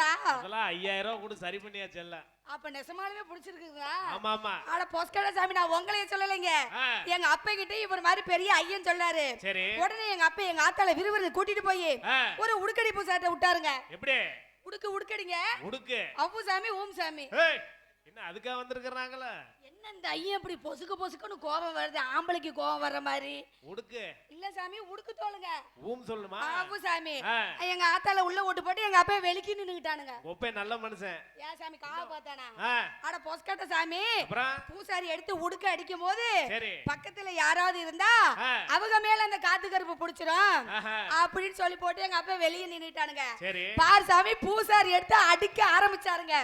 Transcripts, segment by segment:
பிடிச்சிருக்குங்களா? அதெல்லாம் 5000 ரூபாய் கூட சரி பண்ணியாச்சு எல்லாம். அப்ப நெசமாலுமே பிடிச்சிருக்குங்களா? ஆமா ஆமா. ஆட போஸ்கட சாமி நான் உங்களையே சொல்லலைங்க. எங்க அப்பா கிட்ட இவர் மாதிரி பெரிய ஐயன் சொல்லாரு. சரி. உடனே எங்க அப்பா எங்க ஆத்தால விறுவிறு கூட்டிட்டு போய் ஒரு உடுக்கடி பூசாட்ட விட்டாருங்க. எப்படி? உடுக்கடிங்க. உடுக்கு. அவ்வு சாமி ஓம் சாமி. என்ன அதுக்கா வந்திருக்கறாங்களா? என்ன இந்த ஐயன் இப்படி பொசுக்குன்னு கோபம் வருது? ஆம்பளைக்கு கோபம் வர்ற மாதிரி. உடுக்கு. இல்ல சாமி உடுக்கு தோலுங்க. ஊம் சொல்லுமா? அவ்வு சாமி. எங்க ஆத்தால உள்ள ஓட்டு போட்டு எங்க அப்பா வெளிக்கி நின்னுட்டானுங்க. ஒப்பே நல்ல மனுஷன். ஏன் சாமி காவ பார்த்தானா? அட பொஸ்கட்ட சாமி. பூசாரி எடுத்து உடுக்க அடிக்கும் போது பக்கத்துல யாராவது இருந்தா அவங்க மேல அந்த காத்து கருப்பு புடிச்சிரும் அப்படின்னு சொல்லி போட்டு எங்க அப்பா வெளியே நின்னுட்டானுங்க. பார் சாமி பூசாரி எடுத்து அடிக்க ஆரம்பிச்சாருங்க.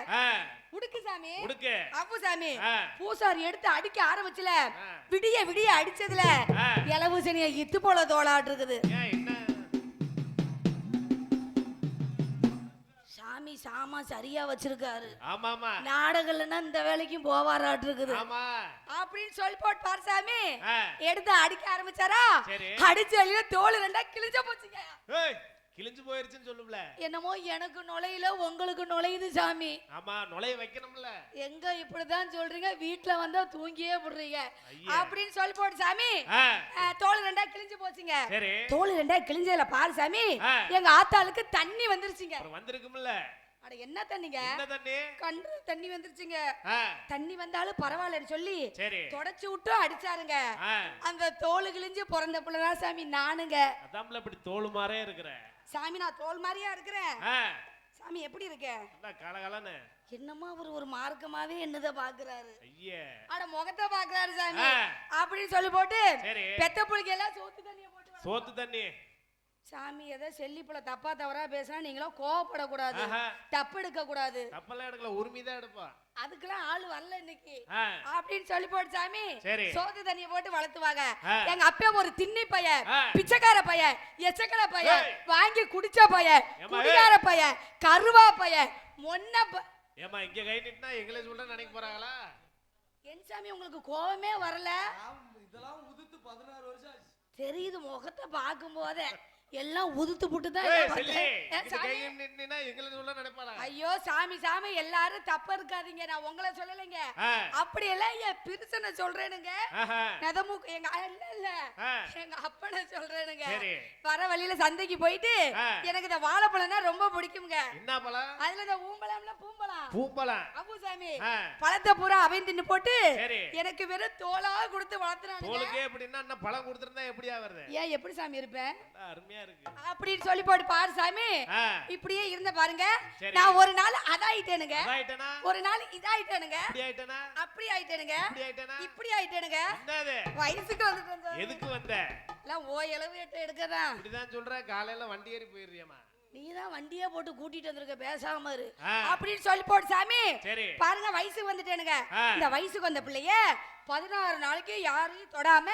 உடுக்கு சாமி. உடுக்கு. அவ்வு சாமி. பூசாரி எடுத்து அடிக்க ஆரம்பிச்சல விடிய அடிச்சதுல இலவுசனிய இத்து போல தோளாட்டு இருக்குது. சாமி சாமா சரியா வச்சிருக்காரு. ஆமா ஆமா. நாடகம்னா இந்த வேலைக்கும் போவாராட்டு இருக்குது. ஆமா. அப்படின்னு சொல்லி போட்டு பார் சாமி எடுத்து அடிக்க ஆரம்பிச்சாரா? அடிச்ச வழியில தோல் ரெண்டா கிழிஞ்ச போச்சுங்க. கிழிஞ்சு போயிருச்சுன்னு சொல்லும்ல. என்னமோ எனக்கு நுழையில உங்களுக்கு நுழையுது சாமி. ஆமா நுழைய வைக்கணும்ல. எங்க இப்படிதான் சொல்றீங்க? வீட்ல வந்தா தூங்கியே போடுறீங்க அப்படின்னு சொல்லி போட்டு சாமி தோல் ரெண்டா கிழிஞ்சு போச்சுங்க. தோல் ரெண்டா கிழிஞ்சதுல பாரு சாமி எங்க ஆத்தாளுக்கு தண்ணி வந்துருச்சுங்க. வந்திருக்கும்ல. அட என்ன தண்ணிங்க? என்ன தண்ணி? கண்டு தண்ணி வந்துருச்சுங்க. தண்ணி வந்தாலும் பரவாயில்லன்னு சொல்லி தொடச்சு விட்டு அடிச்சாருங்க. அந்த தோல் கிழிஞ்சு பிறந்த பிள்ளைதான் சாமி நானுங்க. அதான்ல இப்படி தோல் மாறே இருக்கிற சாமி. நான் தோல் மாதிரியா இருக்கிறேன் சாமி. எப்படி இருக்க? கலகலன்னு. என்னமா அவர் ஒரு மார்க்கமாவே என்னத பாக்குறாரு. அட முகத்தை பாக்குறாரு சாமி அப்படின்னு சொல்லி போட்டு பெத்த புளிக்கு எல்லாம் சோத்து தண்ணிய போட்டு சோத்து தண்ணி சாமி. எதை செல்லி போல தப்பா தவறா பேசினா நீங்களும் கோவப்படக்கூடாது, தப்பு எடுக்க கூடாது. தப்பெல்லாம் எடுக்கல, உரிமைதான் எடுப்பா. அதுக்கெல்லாம் ஆள் வரல இன்னைக்கு அப்படின்னு சொல்லி போட்டு சாமி சோத்து தண்ணிய போட்டு வளர்த்துவாங்க. எங்க அப்பா ஒரு திண்ணி பையன், பிச்சைக்கார பையன், எச்சக்கல பையன், வாங்கி குடிச்ச பையன், குடிகார பையன், கருவா பையன், மொன்ன. ஏமா இங்க கை நிட்டா எங்களே சொல்ற நினைக்க போறாங்களா? என் சாமி உங்களுக்கு கோவமே வரல? இதெல்லாம் உதுத்து 16 வருஷம் ஆச்சு. தெரியுது முகத்தை பார்க்கும் போதே எல்லாம் உதுத்து புட்டு தான். ஐயோ சாமி சாமி எல்லாரும் தப்ப இருக்காதீங்க. நான் உங்களை சொல்லலைங்க. அப்படி எல்லாம் என் பிரிசனை சொல்றேனுங்க. நெதமுக்கு எங்க இல்ல எங்க அப்பனை சொல்றேனுங்க. வர வழியில சந்தைக்கு போயிட்டு எனக்கு இந்த வாழைப்பழம்னா ரொம்ப பிடிக்குங்க. என்ன பழம்? அதுல இந்த ஊம்பழம்ல பூம்பழம். பூம்பழம். அப்பு சாமி பழத்தை பூரா அவன் தின்னு போட்டு எனக்கு வெறும் தோலா கொடுத்து வளர்த்துறானுங்க. தோலுக்கே எப்படின்னா என்ன பழம் கொடுத்திருந்தா எப்படியா வருது? ஏன் எப்படி சாமி இருப்பேன்? அருமையா இருக்கு அப்படின்னு சொல்லி போட்டு பாரு சாமி. இப்படியே இருந்த பாருங்க. நான் ஒரு நாள் அதாயிட்டேனுங்க, ஒரு நாள் இதாயிட்டேனுங்க, அப்படி ஆயிட்டேனுங்க, இப்படி ஆயிட்டேனுங்க. வயசுக்கு வந்துட்டு எதுக்கு வந்த? எல்லாம் ஓ எலவேட்டர் எடுக்கதான். இப்படிதான் சொல்ற. காலையில வண்டி ஏறி போயிடுறியம்மா. நீதான் வண்டியே போட்டு கூட்டிட்டு வந்திருக்க, பேசாம இரு அப்படின்னு சொல்லி போட்டு சாமி. பாருங்க வயசுக்கு வந்துட்டேனுங்க. இந்த வயசுக்கு வந்த பிள்ளைய 16 நாளைக்கு யாரையும் தொடாம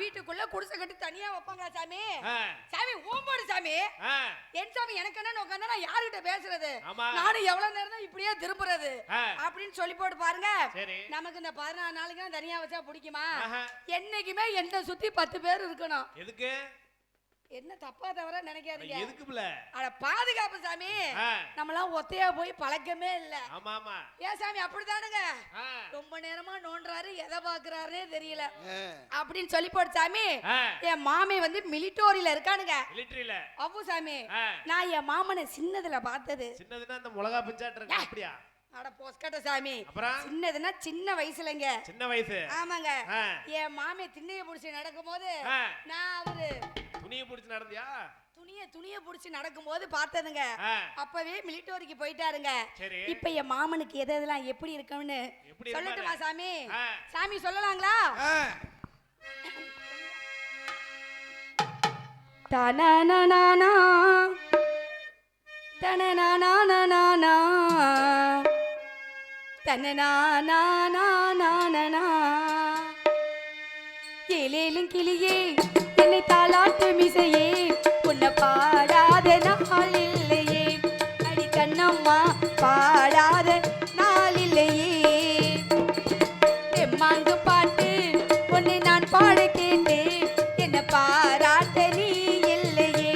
வீட்டுக்குள்ள குடிசை கட்டி தனியா வைப்பாங்களா சாமி? சாமி ஊம்போடு சாமி. என் சாமி எனக்கு என்ன உட்காந்தா நான் யாருகிட்ட பேசுறது? நானும் எவ்வளவு நேரம் தான் இப்படியே திரும்புறது அப்படின்னு சொல்லி போட்டு பாருங்க. நமக்கு இந்த 16 நாளைக்கு தனியா வச்சா பிடிக்குமா? என்னைக்குமே என்ன சுத்தி 10 பேர் இருக்கணும். எதுக்கு? என்ன தப்பா தவறா நினைக்காதீங்க. எதுக்கு பிள்ளை? அட பாதுகாப்பு சாமி. நம்மலாம் ஒத்தையா போய் பழக்கமே இல்ல. ஆமா ஆமா. ஏன் சாமி அப்படிதானுங்க? ரொம்ப நேரமா நோன்றாரு, எதை பாக்குறாருன்னே தெரியல அப்படின்னு சொல்லி போட்டு சாமி. என் மாமே வந்து மிலிட்டரியில இருக்கானுங்க. மிலிட்டரியில? அப்பு சாமி நான் என் மாமனை சின்னதுல பார்த்தது. சின்னதுன்னா அந்த மிளகா பிஞ்சாட்டு இருக்கு அப்படியா? அட போஸ்கட்ட சாமி. சின்னதுன்னா சின்ன வயசுலங்க. சின்ன வயசு? ஆமாங்க. என் மாமே திண்ணைய புடிச்சு நடக்கும் போது நான் அவரு துணியை புடிச்சு நடந்தியா? துணிய புடிச்சு நடக்கும் போது பார்த்ததுங்க. அப்பவே மிலிட்டரிக்கு போயிட்டாருங்க. இப்ப என் மாமனுக்கு எதெல்லாம் எப்படி இருக்குன்னு சொல்லட்டுமா சாமி? சாமி சொல்லலாங்களா? தனனனனா தனனனனா தனனனனா ஏலேலும் கிளியே என்னை தாலாட்டு மிசையே உன்னை பாடாத நாள் இல்லையே. அடி கண்ணம்மா பாடாத நாள் இல்லையே. எம்மாங்கு பாட்டு உன்னை நான் பாட கேட்டேன், என்னை பாராட்ட நீ இல்லையே.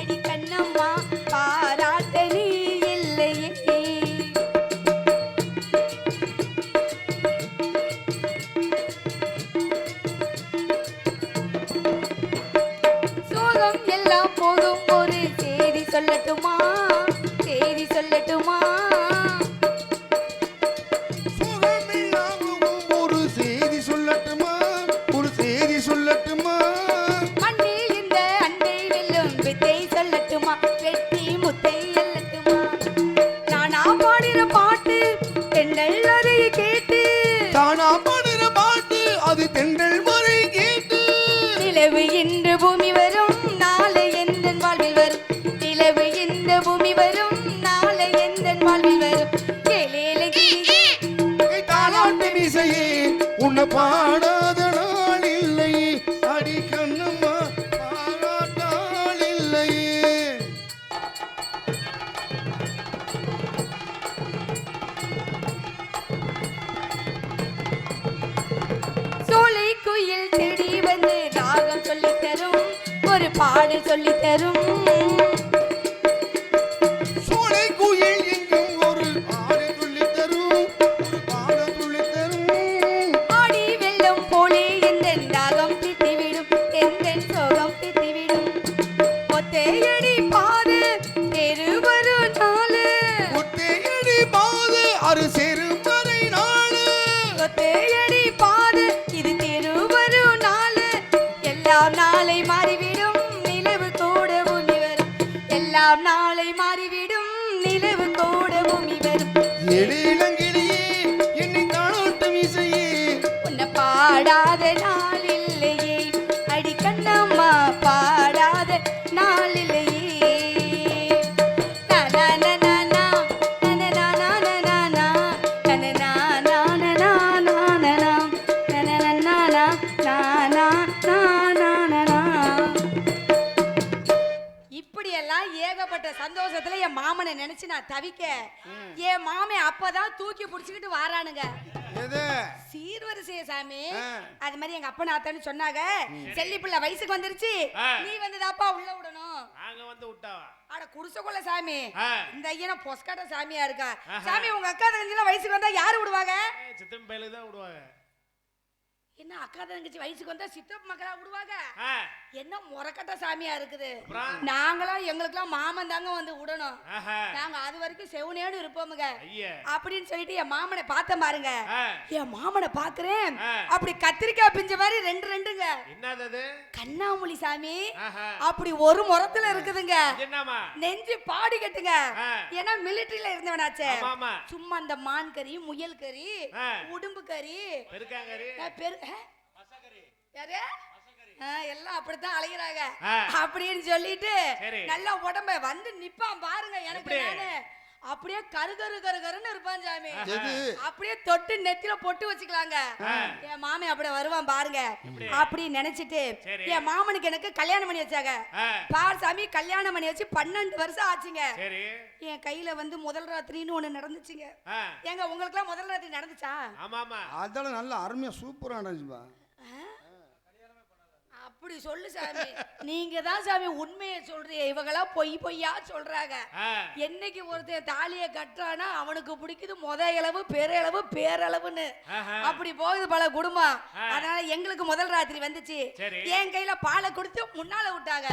அடி கண்ணம்மா பாராட்ட நீ இல்லையே. உன்னை பாடாத நாள் இல்லையே அடி கண்ணம்மா பாராட்டாள் இல்லையே. சோலை குயில் தேடி வந்து ராகம் சொல்லித் தரும் ஒரு பாடல் சொல்லித் தரும். சோலை குயில் எங்கும் ஒரு பாடல் சொல்லித் தரும் ஒரு பாடல் சொல்லித் தரும். ஆடி வெள்ளம் போலே எந்தன் தாகம் பித்திவிடும் எந்தன் சோகம் பித்திவிடும். ஒத்தையடி பாது தெருவரு நாளு ஒத்தையடி பாது அரு செருமறை நாளு. ஒத்தையடி பாது இது தெருவரு நாளு. எல்லாம் நாளை மாறிவிடும் நிலவு கூட பூமி வரும். எல்லாம் நாளை மாறிவிடும் நிலவு கூட பூமி வரும். எழிலங்கிளியே என்னை தானோட்டம் இசையே. உன்னை பாடாத நாள் இல்லையே அடி கண்ணம்மா பாடாத நாள் இல்லையே. நா, நா, நா, நா, நா. நா, நா, நா, நா, நா, நா. நா, நா, நா, நா, நா, நா, நா, நா, நா. நா, நா, நா, நா, நா, நா, நா, நா, நா. இப்படியெல்லாம் ஏகப்பட்ட சந்தோஷத்துல என் மாமனை நினைச்சு நான் தவிக்க என் மாமன் அப்பதான் தூக்கி புடிச்சுக்கிட்டு வாரானுங்க. எது சீர்வரிசைய சாமி. அது மாதிரி எங்க அப்பா நாத்தான்னு சொன்னாங்க. செல்லி பிள்ளை வயசுக்கு வந்துருச்சு, நீ வந்ததாப்பா உள்ள விடணும். நாங்க வந்து விட்டாவா? அட குடிசைக்குள்ள சாமி. இந்த ஐயனா பொஸ்காட்ட சாமியா இருக்கா. சாமி உங்க அக்கா தங்கச்சிலாம் வயசுக்கு வந்தா யாரு விடுவாங்க? சித்தம் பையலுக்கு தான் விடுவாங்க. என்ன அக்கா தங்கச்சி வயசுக்கு வந்தா சித்தப்பு மக்களா விடுவாங்க? என்ன முறக்கட்ட சாமியா இருக்குது. நாங்களாம் எங்களுக்கெல்லாம் மாமன் தாங்க வந்து விடணும். நாங்க அது வரைக்கும் செவனேன்னு இருப்போமுங்க அப்படின்னு சொல்லிட்டு என் மாமனை பார்த்த பாருங்க. என் மாமனை பாக்குறேன், அப்படி கத்திரிக்காய் பிஞ்ச மாதிரி ரெண்டு ரெண்டுங்க. என்னது? கண்ணாமூலி சாமி. அப்படி ஒரு முறத்துல இருக்குதுங்க. நெஞ்சு பாடி கட்டுங்க. ஏன்னா மிலிட்டரியில இருந்தவனாச்சே. சும்மா அந்த மான் கறி, முயல் கறி, உடும்பு கறி, யாரு எல்லாம் அப்படித்தான் அலைகிறாங்க அப்படின்னு சொல்லிட்டு நல்லா உடம்ப வந்து நிப்பான் பாருங்க. எனக்கு நானு அப்படியே கருகருன்னு இருப்பான் சாமி. அப்படியே தொட்டு நெத்தில பொட்டு வச்சுக்கலாங்க. என் மாமன் அப்படியே வருவான் பாருங்க. அப்படி நினைச்சிட்டு என் மாமனுக்கு எனக்கு கல்யாணம் பண்ணி வச்சாங்க. பார் சாமி, கல்யாணம் பண்ணி வச்சு 12 வருஷம் ஆச்சுங்க. என் கையில வந்து முதல் ராத்திரின்னு ஒண்ணு நடந்துச்சுங்க. ஏங்க உங்களுக்கு எல்லாம் முதல் ராத்திரி நடந்துச்சா? அதெல்லாம் நல்ல அருமையா சூப்பரா நடந்துச்சுப்பா. அப்படி சொல்லு சாமி. நீங்க தான் சாமி உண்மையை சொல்றீங்க. இவங்கெல்லாம் பொய்யா சொல்றாங்க. என்னைக்கு ஒருத்தன் தாலிய கட்டுறானா அவனுக்கு பிடிக்குது முத இளவு பெரளவு பேரளவுன்னு. அப்படி போகுது பல குடும்பம். அதனால எங்களுக்கு முதல் ராத்திரி வந்துச்சு. என் கையில பாலை கொடுத்து முன்னால விட்டாங்க.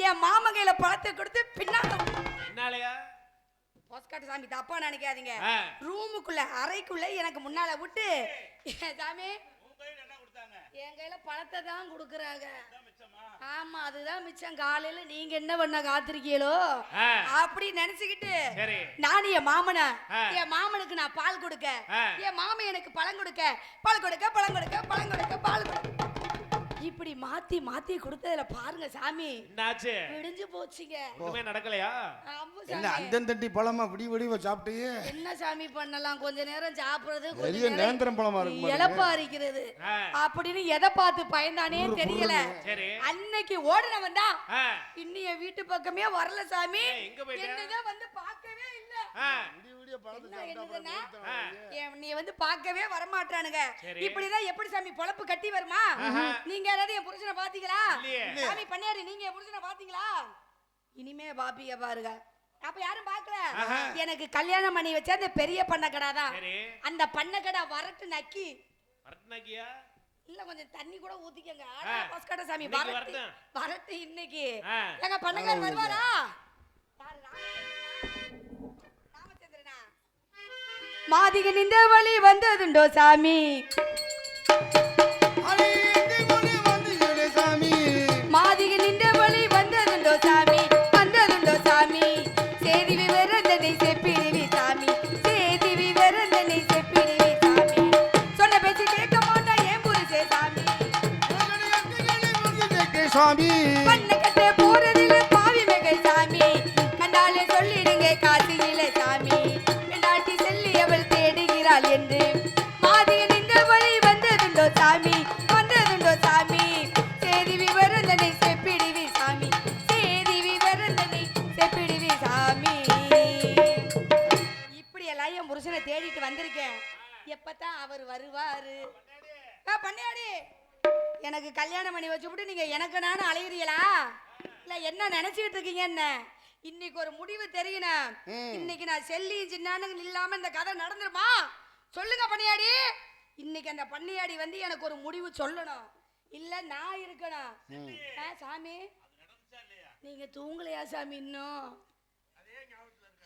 என் மாமா கையில பழத்தை கொடுத்து பின்னால. பொஸ்காட்டு சாமி தப்பா நினைக்காதீங்க. ரூமுக்குள்ள அறைக்குள்ள எனக்கு முன்னால விட்டு சாமி என் கையில பணத்தை தான் கொடுக்குறாங்க. ஆமா, அதுதான் மிச்சம். காலையில நீங்க என்ன பண்ண காத்திருக்கீங்களோ அப்படி நினைச்சுக்கிட்டு நான் என் மாமனுக்கு நான் பால் கொடுக்க, என் மாமன் எனக்கு பழம் கொடுக்க, பால் கொடுக்க இப்படி மாத்தி மாத்தி கொடுத்ததுல பாருங்க சாமி என்னாச்சு? விடிஞ்சு போச்சுங்க. ஒண்ணுமே நடக்கலையா? என்ன அந்தந்தட்டி பழமா விடிவடிவ சாப்பிட்டீங்க? என்ன சாமி பண்ணலாம்? கொஞ்ச நேரம் சாப்பிடுறது, பெரிய நேந்திரம் பழமா இருக்கு, இளப்பா இருக்கிறது அப்படின்னு எதை பார்த்து பயந்தானே தெரியல. அன்னைக்கு ஓடுனவன் தான் இன்னும் என் வீட்டு பக்கமே வரல சாமி. என்னதான் வந்து பார்க்கவே இல்ல. நீ வந்து பார்க்கவே வரமாட்டானுங்க. இப்படிதான் எப்படி சாமி பொழப்பு கட்டி வருமா? நீங்க யாராவது என் புருஷனை பாத்தீங்களா? சாமி பண்ணாரு, நீங்க என் புருஷனை பாத்தீங்களா? இனிமே பாப்பீங்க பாருங்க. அப்ப யாரும் பாக்கல. எனக்கு கல்யாணம் பண்ணி வச்ச அந்த பெரிய பண்ணக்கடா தான். அந்த பண்ணக்கடா வரட்டு நக்கி இல்ல கொஞ்சம் தண்ணி கூட ஊத்திக்கங்க. பஸ்கட சாமி வரட்டு இன்னைக்கு எங்க பண்ணக்கார வருவாரா? மாதிக நின்ற வழி வந்ததுண்டோ சாமி? மாதிக நின்ற வழி வந்ததுண்டோ சாமி? வந்ததுண்டோ சாமி? சேதி விவரந்தனை செப்பிடுவி சாமி, சேதி விவரந்தனை செப்பிடுவி சாமி. சொன்ன பேச்சு கேட்க மாட்டா என் புருஷே சாமி. பண்ண கட்ட போறதில்ல பாவி மகை சாமி. கண்டாலே சொல்லிடுங்க காசு இல்லை சாமி. என்று மாதிக நின்ற வழி வந்தது வந்திருக்கேன். எப்பதான் அவர் வருவாரு? பண்ணையாடி, எனக்கு கல்யாணம் பண்ணி வச்சுவிட்டு நீங்க எனக்கு நானும் அலையிறீங்களா? இல்ல என்ன நினைச்சுக்கிட்டு இருக்கீங்க? என்ன இன்னைக்கு ஒரு முடிவு தெரியணும். இன்னைக்கு நான் செல்லி சின்னானு இல்லாம இந்த கதை நடந்துருமா? சொல்லுங்க பண்ணையாடி. இன்னைக்கு அந்த பண்ணையாடி வந்து எனக்கு ஒரு முடிவு சொல்லணும். இல்ல நான் இருக்கணும். சாமி நீங்க தூங்கலையா சாமி? இன்னும்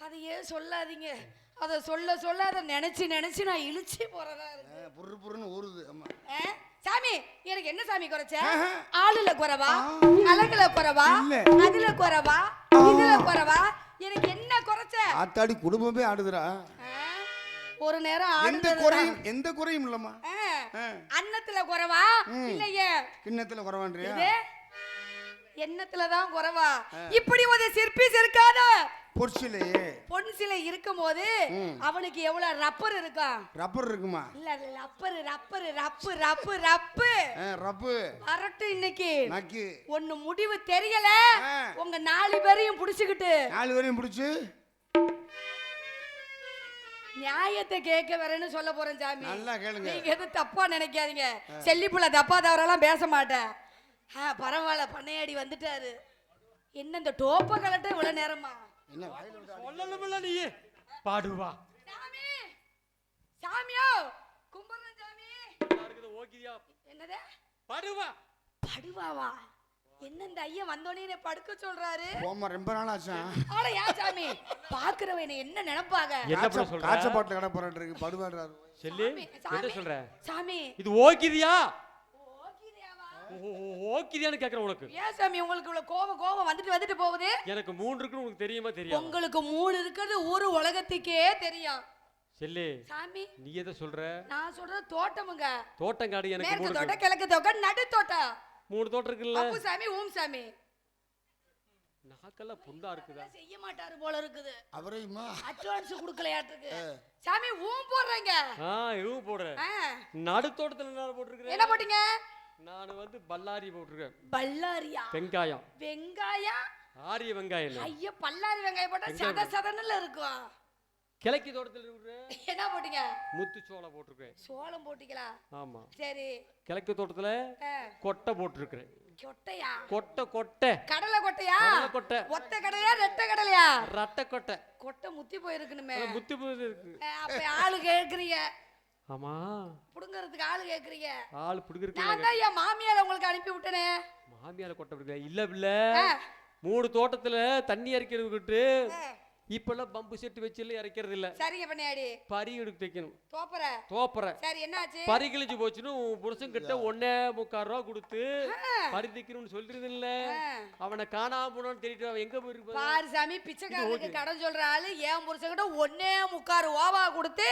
அதையே சொல்லாதீங்க. அதை சொல்ல சொல்ல அதை நினைச்சு நினைச்சு நான் இழுச்சி போறதா இருக்கு. புருன்னு ஊறுது. சாமி எனக்கு என்ன சாமி குறைச்ச? ஆளுல குறைவா, அழகுல குறைவா, அதுல குறைவா, இதுல குறைவா? எனக்கு என்ன குறைச்ச? ஆத்தாடி குடும்பமே ஆடுதுடா. ஒரு நேரம் எந்த குறையும் இல்லம்மா. அன்னத்துல குறைவா இல்லையே கிண்ணத்துல குறைவான்றியா? எண்ணத்துலதான் குறைவா. இப்படி ஒரு சிற்பி இருக்காத பொன் சிலை இருக்கும் போது அவனுக்கு எவ்வளவு ரப்பர் இருக்கா? ரப்பர் இருக்குமா? இல்ல ரப்பர் ரப்பர் ரப்பு ரப்பு ரப்பு ரப்பு அரட்டு. இன்னைக்கு நக்கி ஒண்ணு முடிவு தெரியல. உங்க 4 பேரையும் புடிச்சுக்கிட்டு 4 பேரையும் புடிச்சு நியாயத்தை கேட்க வரேன்னு சொல்ல போறேன் சாமி. நல்லா கேளுங்க. நீங்க எதுவும் தப்பா நினைக்காதீங்க. செல்லிப்புள்ள தப்பா தவறெல்லாம் பேச மாட்டேன். பரவாயில்ல பண்ணையாடி வந்துட்டாரு. என்ன இந்த டோப்ப கலட்ட இவ்வளவு நேரமா? என்ன சொல்லணும்ல நீ பாடுவா சாமி. சாமியோ கும்பரன் சாமி. இருக்குது ஓகியா. என்னது பாடுவா? படுவாவா? என்ன இந்த ஐயா வந்தோனே படுக்க சொல்றாரு? போமா ரொம்ப நாள் ஆச்சா. ஆள யா சாமி பாக்குறவங்க என்ன நினைப்பாங்க? என்ன சொல்ற? காச்ச பாட்டு கடை போறாரு இருக்கு படுவாடுறாரு. செல்லி என்ன சொல்ற? சாமி இது ஓகிதியா? ஓகிதியான்னு கேக்குற உனக்கு. ஏன் சாமி உங்களுக்கு இவ்வளவு கோபம் வந்துட்டு போகுது? எனக்கு 3 இருக்குன்னு உங்களுக்கு தெரியுமா? தெரியும். உங்களுக்கு 3 இருக்குது ஊரு உலகத்துக்கே தெரியும். செல்லி சாமி நீ எதை சொல்ற? நான் சொல்றது தோட்டமுங்க. தோட்டங்காடு எனக்கு 3 மேற்கு தோட்டம், கிழக்கு தோட்டம், நடு தோட்டம். 3 தோட்டம் இருக்குல்ல? அப்பு சாமி ஓம் சாமி. நாக்கெல்லாம் புண்டா இருக்குதா? செய்ய மாட்டாரு போல இருக்குது. அவரையுமா அட்வான்ஸ் கொடுக்கலையாட்டுக்கு. சாமி ஊம் போடுறீங்க. இவன் போடுறேன். நடு தோட்டத்துல என்ன போட்டுருக்கேன்? என்ன போட்டீங்க? நான் வந்து பல்லாரி போட்டுருக்கேன். பல்லாரியா? வெங்காயம். வெங்காயம்? ஆரிய வெங்காயம். ஐயோ பல்லாரி வெங்காயம் போட்டா சத சதனல இருக்கும். கிழக்கு தோட்டத்துல இருக்கு. என்ன போட்டீங்க? முத்து சோளம் போட்டுருக்கேன். சோளம் போட்டீங்களா? ஆமா. சரி. கிழக்கு தோட்டத்துல கொட்டை போட்டுருக்கேன். கொட்டையா? கொட்டை. கடலை கொட்டையா? கொட்டை. ஒத்த கடலையா ரெட்டை கடலையா? ரட்டை கொட்டை. கொட்டை முத்தி போயிருக்கணுமே. முத்தி போயிருக்கு. அப்ப ஆளு கேக்குறீங்க. ஆமா. புடுங்கிறதுக்கு ஆளு கேக்குறீங்க. ஆளு புடுங்கிறதுக்கு. நான் தான் என் மாமியார உங்களுக்கு அனுப்பி விட்டனே. மாமியார கொட்டை புடுங்க. இல்ல 3 தோட்டத்துல தண்ணி இறக்கிறதுக்கு இப்பெல்லாம் பம்பு செட் வச்சு இறக்கிறது இல்ல. சரிங்க பண்ணையாடி. பரி எடுத்து வைக்கணும். தோப்பற. சரி என்னாச்சு? பரி கிழிஞ்சு போச்சுன்னு புருஷன் கிட்ட 1.25 ரூபா கொடுத்து பரி தைக்கணும்னு சொல்றது இல்ல. அவனை காணாம போனான்னு தெரியிட்டு அவன் எங்க போயிருப்பா? பாரு சாமி பிச்சைக்காரனுக்கு கடன் சொல்ற ஆளு என் புருஷன் கிட்ட 1.25 ரூபா கொடுத்து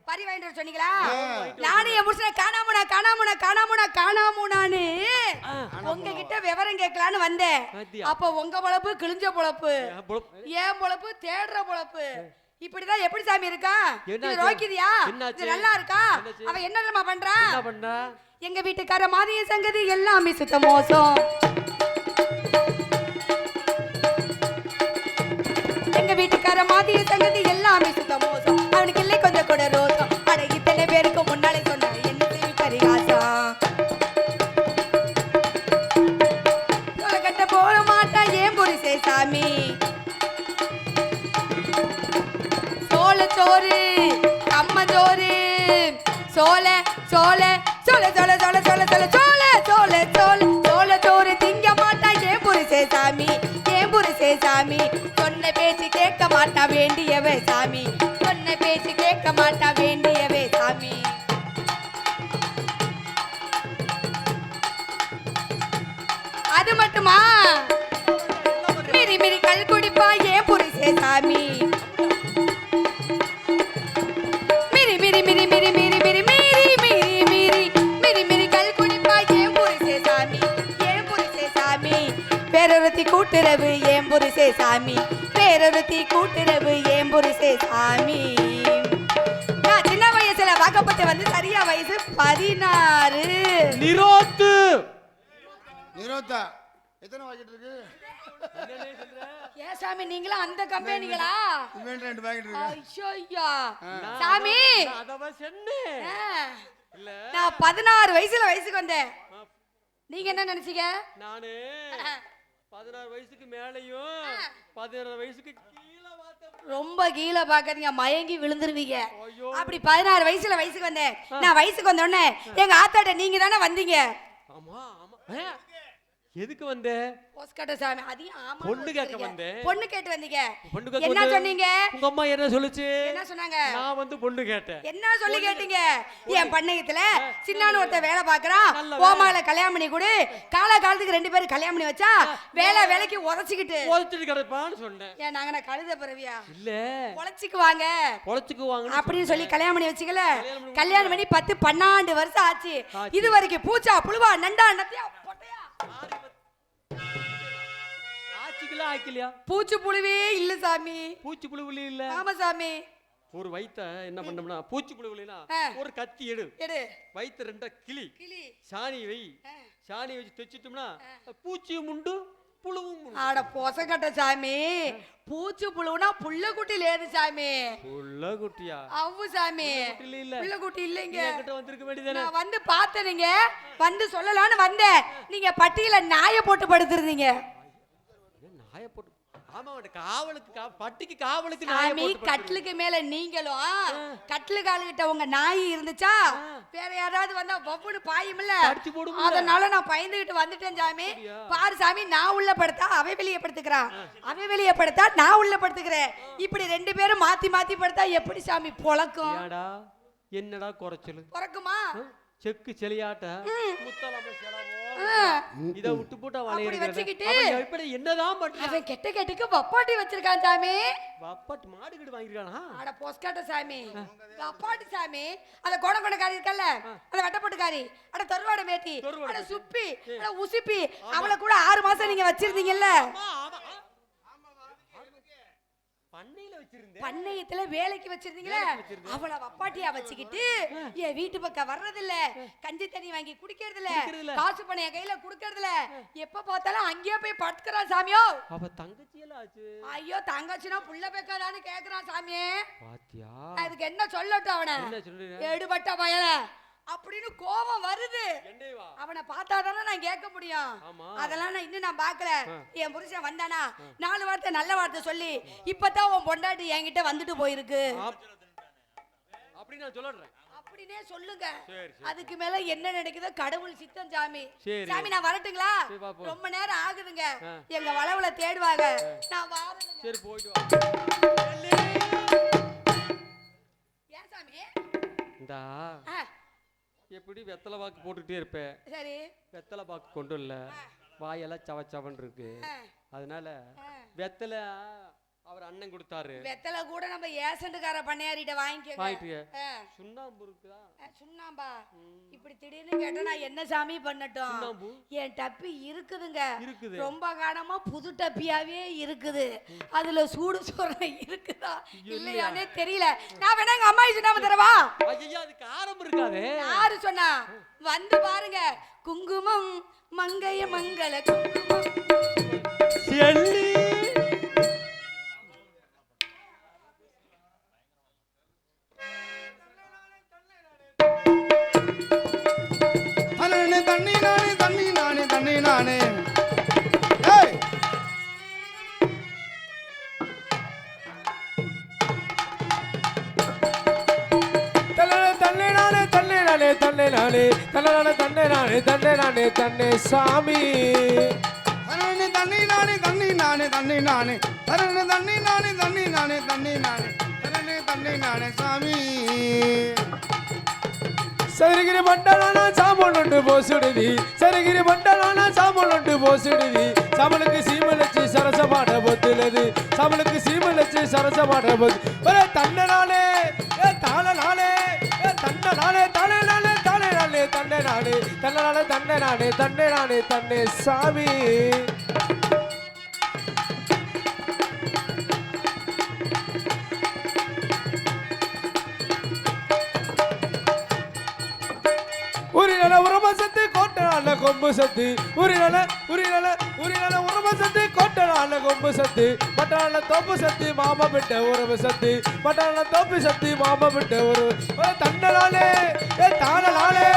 பரி வாங்கிட்டு வர சொன்னீங்களா? நானும் என் புருஷனை காணாமுனான்னு உங்ககிட்ட விவரம் கேட்கலான்னு வந்தேன். அப்ப உங்க பொழப்பு கிழிஞ்ச பொழப்பு, ஏன் பொழப்பு தேடுற பொழப்பு. இப்படிதான் எப்படி சாமி இருக்கா? இது ரோக்கிதியா? இது நல்லா இருக்கா? அவன் என்ன தெரியுமா பண்றா? எங்க வீட்டுக்கார மாதிரியே சங்கதி எல்லாமே சுத்த மோசம். எங்க வீட்டுக்கார மாதிரியே சங்கதி எல்லாமே சுத்த மோசம். அவனுக்கு இல்லை கொஞ்சம் கூட ரோசம். அட இத்தனை பேருக்கு முன்னாலே சொன்ன என்ன செய்வி பரிகாசம். கட்ட போட மாட்டா ஏன் புரிசே சாமி. சோறு கம்மஞ்சோறு சோலை சோறு திங்க மாட்டா ஏன் புரிசே சாமி. சொன்ன பேச்சு கேட்க மாட்டா வேண்டியவே சாமி. சொன்ன பேச்சு கேட்க மாட்டா வேண்டியவே சாமி. அது மட்டுமா? மிரி கல் குடிப்பா ஏன் புரிசே சாமி. கூட்டுறவு ஏன் புரிசே சாமி. பேரொருத்தி கூட்டுறவு ஏன் புரிசே சாமி. நான் சின்ன வயசுல வாக்கப்பட்டு வந்து சரியா வயசு 16. நிரோத்து நிரோத்தா எத்தனை வாக்கிட்டு இருக்கு? என்னண்ணே சொல்ற? ஏன் சாமி நீங்களும் அந்த கம்பெனிகளா? இவன் 2 பாக்கெட் இருக்கு. ஐயோ சாமி நான் அதவ சொன்னேன். இல்ல நான் 16 வயசுக்கு வந்தேன். நீங்க என்ன நினைச்சீங்க? நானு 16 வயசுக்கு மேலயும் 16 வயசுக்கு கீழே பார்த்தேன். ரொம்ப கீழே பாக்காதீங்க, மயங்கி விழுந்துருவீங்க. ஐயோ. அப்படி 16 வயசுக்கு வந்தேன். நான் வயசுக்கு வந்த உடனே எங்க ஆத்தாட்ட நீங்க தானே வந்தீங்க. ஆமா ஆமா. எதுக்கு வந்த? போஸ்கட்ட சாமி அதையும் ஆமா பொண்ணு கேட்க வந்தேன். பொண்ணு கேட்டு வந்தீங்க. பொண்ணு கேட்க என்ன சொன்னீங்க? உங்க அம்மா என்ன சொல்லுச்சு? என்ன சொன்னாங்க? நான் வந்து பொண்ணு கேட்டேன். என்ன சொல்லி கேட்டீங்க? என் பண்ணையத்துல சின்னானு ஒருத்த வேலை பாக்குறான், ஓமால கல்யாணம் பண்ணி கொடு, காலத்துக்கு 2 பேரும் கல்யாணம் பண்ணி வச்சா வேலைக்கு உதச்சிக்கிட்டு கிடப்பான்னு சொன்னேன். ஏன் நாங்க கழுத பிறவியா? இல்ல பொழைச்சுக்குவாங்க அப்படின்னு சொல்லி கல்யாணம் பண்ணி வச்சுக்கல. கல்யாணம் பண்ணி 10-12 வருஷம் ஆச்சு. இது வரைக்கும் பூச்சா புழுவா நண்டா நத்தியா பொட்டையா பூச்சி புழுவே இல்ல சாமி. பூச்சி புழுவுல இல்ல. ஆமா சாமி. ஒரு வயித்த என்ன பண்ணோம்னா பூச்சி புழுவுலனா ஒரு கத்தி எடு வயித்த 2 கிளி சாணி வை, சாணி வச்சு தைச்சிட்டோம்னா பூச்சியும் உண்டு புழுவும் உண்டு. ஆட பொசக்கட்ட சாமி, பூச்சி புழுவுனா புள்ளக்குட்டி லேது சாமி. புள்ளக்குட்டியா? அவ்வு சாமி, புள்ளக்குட்டி இல்லைங்க. என்கிட்ட வந்திருக்க வேண்டியதானே. நான் வந்து பார்த்தேனுங்க, வந்து சொல்லலாம்னு வந்தேன். நீங்க பட்டியில நாயை போட்டு படுத்துறீங்க. நாயை போட்டு? ஆமா, காவலுக்கு பட்டிக்கு காவலுக்கு சாமி. கட்லுக்கு மேல நீங்களும் கட்லு காலுகிட்ட உங்க நாய் இருந்துச்சா வேற யாராவது வந்தா வவ்வுன்னு பாயுமில்ல, அதனால நான் பயந்துகிட்டு வந்துட்டேன் சாமி. பாரு சாமி, நான் உள்ள படுத்தா அவ வெளியே படுத்துக்கிறான், அவ வெளியே படுத்தா நான் உள்ள படுத்துக்கிறேன். இப்படி 2 பேரும் மாத்தி மாத்தி படுத்தா எப்படி சாமி பொழக்கும்? என்னடா குறைச்சல் பொறக்குமா? செக்கு செலியாட்ட முத்தலம செலவோ இத விட்டு போட்டா அப்படி வச்சிக்கிட்டு இப்படி என்னதான் பண்றான்? அவன் கெட்டக்கு வப்பாட்டி வச்சிருக்கான் சாமி. வப்பாட்டி மாடு கிட்ட வாங்கிருக்கானா? அட போஸ்காட்ட சாமி, வப்பாட்டி சாமி. அத கோணக்காரி இருக்கல்ல, அத வெட்டப்பட்டுக்காரி, அட தருவாட மேட்டி, அட சுப்பி, அட உசிப்பி, அவளை கூட 6 மாசம் நீங்க வச்சிருந்தீங்கல்ல. பண்ணையில வச்சிருந்தேன். பண்ணையத்துல வேலைக்கு வச்சிருந்தீங்களே, அவளை வப்பாட்டியா வச்சுக்கிட்டு என் வீட்டு பக்கம் வர்றது இல்ல, கஞ்சி தண்ணி வாங்கி குடிக்கிறது இல்ல, காசு பணைய கையில குடுக்கறது இல்ல, எப்ப பார்த்தாலும் அங்கேயே போய் படுத்துக்கிறான் சாமியோ. அவ தங்கச்சி எல்லாம் ஆச்சு. ஐயோ தங்கச்சினா புள்ள பேக்காதான்னு கேக்குறான் சாமி. பாத்தியா? அதுக்கு என்ன சொல்லட்டும் அவனை? என்ன சொல்றீங்க? எடுபட்ட பயல அப்படின்னு கோபம் வருது. அவனை பார்த்தாதானே நான் கேட்க முடியும். அதெல்லாம் நான் இன்னும் பார்க்கல. என் புருஷன் வந்தானா 4 வார்த்தை நல்ல வார்த்தை சொல்லி இப்பதான் உன் பொண்டாட்டி என்கிட்ட வந்துட்டு போயிருக்கு அப்படி நான் சொல்றேன். அப்படினே சொல்லுங்க. அதுக்கு மேல என்ன நினைக்குதோ கடவுள் சித்தம் சாமி. சாமி நான் வரட்டுங்களா? ரொம்ப நேரம் ஆகுதுங்க, எங்க வளவுல தேடுவாங்க. நான் வரேன். சரி போயிட்டு வா. ஏன் சாமி? இந்தா எப்படி வெத்தலை பாக்கு போட்டுக்கிட்டே இருப்பேன். சரி, வெத்தலை பாக்கு கொண்டு இல்ல, வாயெல்லாம் சவச்சவன் இருக்கு. அதனால வெத்தலை அவர் அண்ணன் கொடுத்தாரு. வெத்தலை கூட நம்ம ஏசண்டுக்கார பண்ணையாரிட்ட வாங்கிக்க. சுண்ணாம்பு இருக்குதா? சுண்ணாம்பா? இப்படி திடீர்னு கேட்டா நான் என்ன சாமி பண்ணட்டும்? என் டப்பி இருக்குதுங்க, ரொம்ப காலமா புது டப்பியாவே இருக்குது. அதுல சூடு சோறு இருக்குதா இல்லையானே தெரியல. நான் வேணா எங்க அம்மா சுண்ணாம்பு தரவா? ஐயா அதுக்கு ஆரம்பம் இருக்காது. யாரு சொன்னா? வந்து பாருங்க, குங்குமம் மங்கைய மங்கள குங்குமம் செல்லி தன்னை சாமி. தண்ணி நானே தண்ணி நானே தண்ணி நானே தண்ணி தண்ணி நானே தண்ணி நானே தண்ணி நானே தண்ணி தண்ணி நானே சாமி. சரிகிரி பண்டலானா சாமலுண்டு போசுடுவி, சரிகிரி பண்டலானா சாமலுண்டு போசுடுவி. சமலுக்கு சீமலச்சி சரசபாட பொத்துலது, சமலுக்கு சீமலச்சி சரசபாட பொத்து. ஒரே தன்னனாலே ஏ தாளனாலே ஏ தன்னனாலே தாளனாலே தாளனாலே தன்னனாலே தன்னனாலே தன்னனாலே தன்னனாலே தன்னை சாமி. ஒரு உரமசத்து கோட்டை கொம்பு சத்து உரிநல உரிநல உரிநல உறவு சத்து கொட்டலான கொம்பு சத்து பட்டாள தோப்பு சத்து மாமா விட்ட உறவு சத்து பட்டாள தோப்பு சத்து மாமா விட்ட உறவு தன்னலாலே ஏ தானலாலே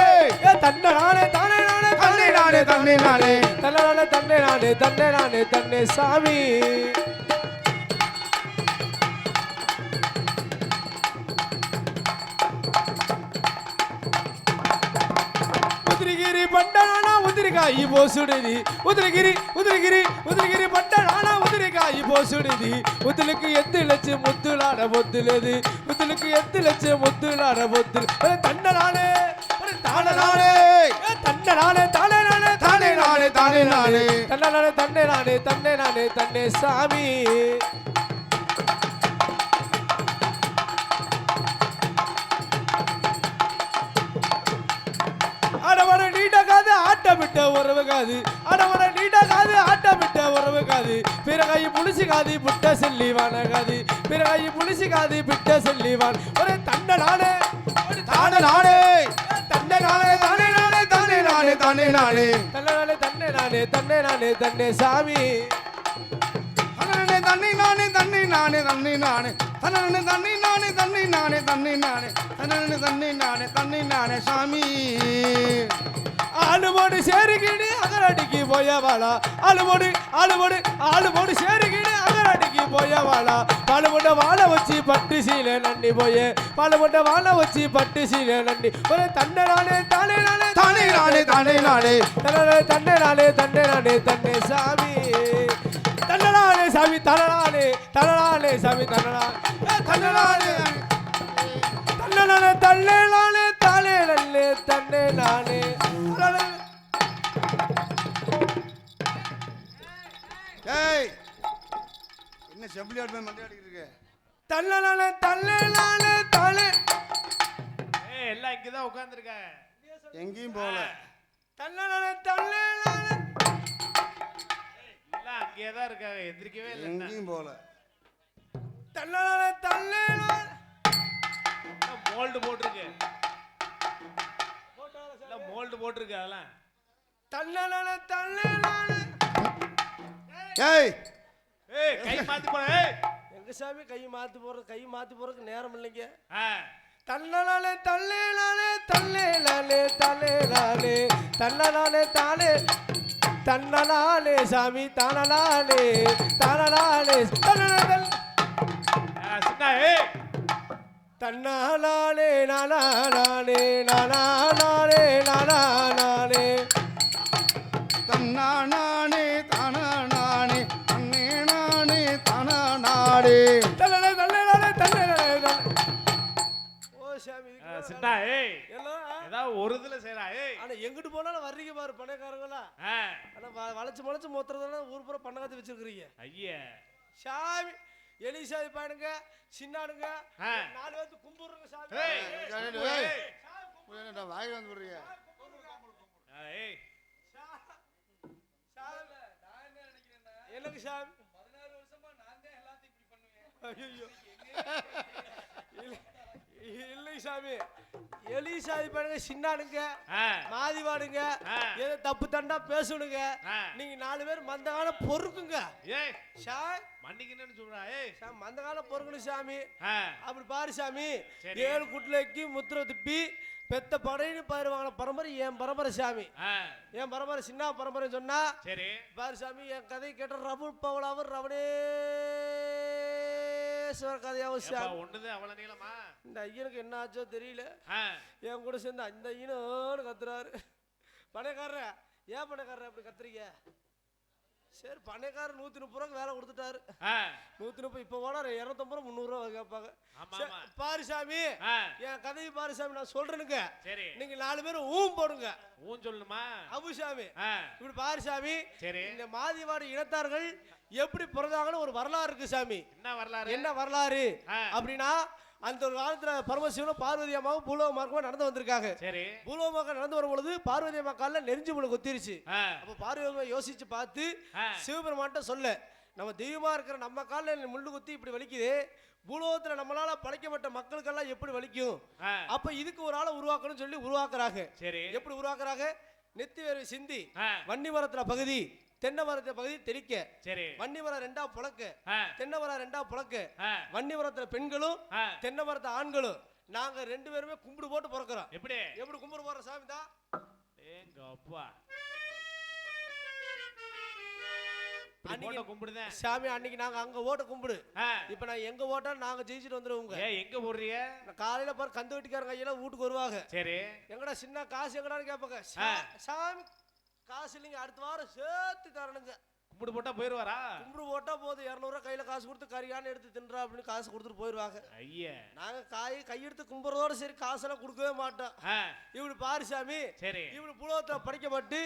ஏ தன்னலாலே தானே நானே தன்னை நானே தன்னை நானே தன்னலாலே தன்னை நானே தன்னை நானே தன்னை சாமி உதிரிகிரி பட்டனானா உதிரிகாಯಿ போசுடுதி உதிரிகிரி உதிரிகிரி உதிரிகிரி பட்டனானா உதிரிகாಯಿ போசுடுதி உதிலுக்கு எத்து லட்சம் முத்துலாட பொத்துலது உதிலுக்கு எத்து லட்சம் முத்துலாட பொத்து தன்னலானே தானலானே தன்னலானே தானே நானே தானே நானே தானே நானே தன்னலானே தன்னை நானே தன்னை நானே தன்னை சாமி அடவர நீண்ட காது ஆட்டமிட்ட உறவு காது அடவர நீண்ட காது ஆட்டமிட்ட உறவு காது பிறகாயி புளிசி காதி புட்ட செல்லிவான காது பிறகாயி புளிசி காதி பிட்ட செல்லிவான் ஒரு தன்னை நானே தானே நானே தன்னை நானே தானே நானே தானே நானே தானே நானே தன்னை நானே தன்னை நானே தன்னை நானே தன்னை சாமி தன்னை தன்னை நானே தன்னை நானே தன்னை நானே தன்னை தன்னை நானே தன்னை நானே தன்னை நானே தன்னை தன்னை நானே தன்னை நானே சாமி ஆளுமோடு சேருகிடு அகரடிக்கு போயவாளா ஆளுமோடு ஆளுமோடு ஆளுமோடு சேருகிடு அகரடிக்கு போயவாளா பாலுமுண்ட வாழை வச்சு பட்டு சீல நன்னி போயே பாலுமுண்ட வாழை வச்சு பட்டு சீல நன்னி ஒரு தன்னை நானே தானே நானே தானே நானே தானே நானே தன்னை நானே தன்னை நானே தன்னை சாமி தன்னலானே சாமி தன்னலானே தன்னலானே சாமி தன்னலானே தன்னலானே தன்னலானே தன்னலானே தானே நல்லே தன்னை நானே ஏய் என்ன செம்பிளி ஆடுமே மண்டை அடிக்கிட்டு இருக்கு தன்னலானே தன்னலானே தானே எல்லாம் இங்கதான் உட்கார்ந்துருக்காங்க எங்கேயும் போகல தன்னலானே தன்னலானே எல்லாம் அங்கேயே தான் இருக்காங்க எந்திரிக்கவே இல்லை எங்கேயும் போகல தன்னலானே தன்னலானே மோல்டு போட்டிருக்கு மோல்டு போட்டிருக்கு அதெல்லாம் தன்னலானே தன்னலானே ஏய் ஏய் கை மாத்தி போற ஏய் எங்க சாமி கை மாத்தி போறதுக்கு நேரம் இல்லைங்க ஆ தன்னலானே தன்னலானே தன்னலானே தன்னலானே தன்னலானே தானே தன்னலானே சாமி தன்னலானே தன்னலானே தன்னலானே சின்ன ஏய் தன்னாலே நானே நானே நானே தன்னா நானே தானா நானே தன்னே நானே தானா நாடே தன்னலே தன்னலே ஓ சாமி சின்ன ஏய் எல்லாம் ஏதாவது ஒரு இதுல செய்றா ஏய் ஆனா எங்கிட்டு போனாலும் வர்றீங்க பாரு பணக்காரங்களா ஆனா வளைச்சு மொத்துறதெல்லாம் ஊர் பூரா பண்ண காத்து வச்சிருக்கீங்க ஐயா சாமி எலிசாமி பாடுங்க சின்னானுங்க 4 பேருக்கு கும்பிடுறங்க சாமி என்னடா வாய் வந்து விடுறீங்க ஏய் எனக்கு சாமி 16 வருஷமா நான் தான் எல்லாத்தையும் இப்படி பண்ணுவேன் ஐயோ இல்லை சாமி எலிசாமி பாடுங்க சின்னானுங்க மாதிவாடுங்க ஏதோ தப்பு தண்டா பேசணுங்க நீங்க 4 பேர் மந்த காலம் பொறுக்குங்க ஏய் சாய் மன்னிக்கணும்னு சொல்றா ஏய் மந்த காலம் பொறுக்கணும் சாமி அப்படி பாரு சாமி சரி. 7 குட்லைக்கு முத்திர துப்பி பெத்த படைன்னு பாருவாங்க பரம்பரை என் பரம்பரை சாமி என் பரம்பரை சின்ன பரம்பரை சொன்னா சரி பாரு சாமி என் கதை கேட்ட ரவுல் பவலாவர் ரவணேஸ்வர கதையாவும் சாமி ஒண்ணுதான் அவ்வளவு நீளமா இந்த ஐயனுக்கு என்ன ஆச்சோ தெரியல என் கூட சேர்ந்து அந்த ஐயனோடு கத்துறாரு பணக்காரர ஏன் பணக்காரர் அப்படி கத்துறீங்க சரி பணக்காரர் 130 ரூபாய்க்கு வேலை கொடுத்துட்டாரு 130 இப்ப போனா 250 ரூபா 300 ரூபா கேட்பாங்க பாரு சாமி என் கதையை பாரு சாமி நான் சொல்றேனுங்க நீங்க 4 பேரும் ஊம் போடுங்க ஊம் சொல்லணுமா அபு சாமி இப்படி பாரு சாமி இந்த மாதிவாடு இனத்தார்கள் எப்படி பிறந்தாங்கன்னு ஒரு வரலாறு இருக்கு சாமி என்ன வரலாறு அப்படின்னா அந்த ஒரு காலத்துல பரமசிவனும் பார்வதி அம்மாவும் பூலோக மார்க்கமா நடந்து வந்திருக்காங்க பூலோக மார்க்கம் நடந்து வரும் பொழுது பார்வதி அம்மா காலில் நெறிஞ்சு முழு கொத்திருச்சு அப்ப பார்வதி அம்மா யோசிச்சு பார்த்து சிவபெருமான்ட்ட சொல்ல நம்ம தெய்வமா இருக்கிற நம்ம காலில் முள்ளு குத்தி இப்படி வலிக்குது பூலோகத்துல நம்மளால படைக்கப்பட்ட மக்களுக்கெல்லாம் எப்படி வலிக்கும் அப்ப இதுக்கு ஒரு ஆளை உருவாக்கணும்னு சொல்லி உருவாக்குறாங்க எப்படி உருவாக்குறாங்க நெத்தி வேர்வை சிந்தி வன்னி மரத்துல பகுதி தென்னை மரத்துல பகுதி தெளிக்க சரி வன்னி மரம் 2 புழக்க தென்னை மரம் 2 புழக்க வன்னி மரத்துல பெண்களும் தென்னை மரத்துல ஆண்களும் நாங்க 2 பேருமே கும்பிடு போட்டு பிறக்கிறோம். எப்படி எப்படி கும்பிடு போற சாமி தான் எங்க அப்பா அன்னைக்கு கும்பிடுதேன் சாமி. அன்னைக்கு நாங்க அங்க ஓட்ட கும்பிடு. இப்ப நான் எங்க ஓட்டா நாங்க ஜெயிச்சிட்டு வந்துருவோங்க. எங்க போடுறீங்க? காலையில பாரு கந்து வெட்டிக்காரங்க கையில வீட்டுக்கு வருவாங்க. சரி எங்கடா சின்ன காசு எங்கடான்னு கேட்பாங்க. சாமி காசு இல்லைங்க, அடுத்த வாரம் சேர்த்து தரணுங்க. கும்பிடு போட்டா போயிருவாரா? கும்பிடு போட்டா போதும், 200 ரூபாய் கையில காசு கொடுத்து கறியான்னு எடுத்து தின்றா அப்படின்னு காசு கொடுத்துட்டு போயிருவாங்க. ஐயா நாங்க கையெடுத்து கும்பிடுறதோட சரி காசெல்லாம் கொடுக்கவே மாட்டோம். இப்படி பாரு சாமி, இப்படி புலவத்துல படிக்கப்பட்டு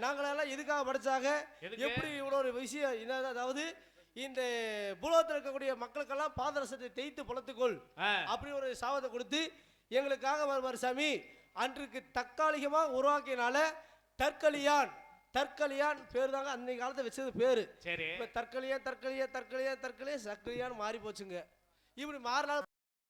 நாங்களெல்லாம் எதுக்காக படிச்சாங்க, எப்படி இவ்வளோ ஒரு விஷயம் என்ன, அதாவது இந்த புலவத்தில் இருக்கக்கூடிய மக்களுக்கெல்லாம் பாதரசத்தை தேய்த்து புலத்துக்கொள் அப்படி ஒரு சாபத்தை கொடுத்து எங்களுக்காக வருவார் சாமி. அன்றைக்கு தற்காலிகமா உருவாக்கினால தற்கலியான் பேரு தாங்க அன்னைக்கு காலத்தை வச்சது பேரு. இப்ப தற்கலியான் சக்கலியான்னு மாறி போச்சுங்க. இப்படி மாறினால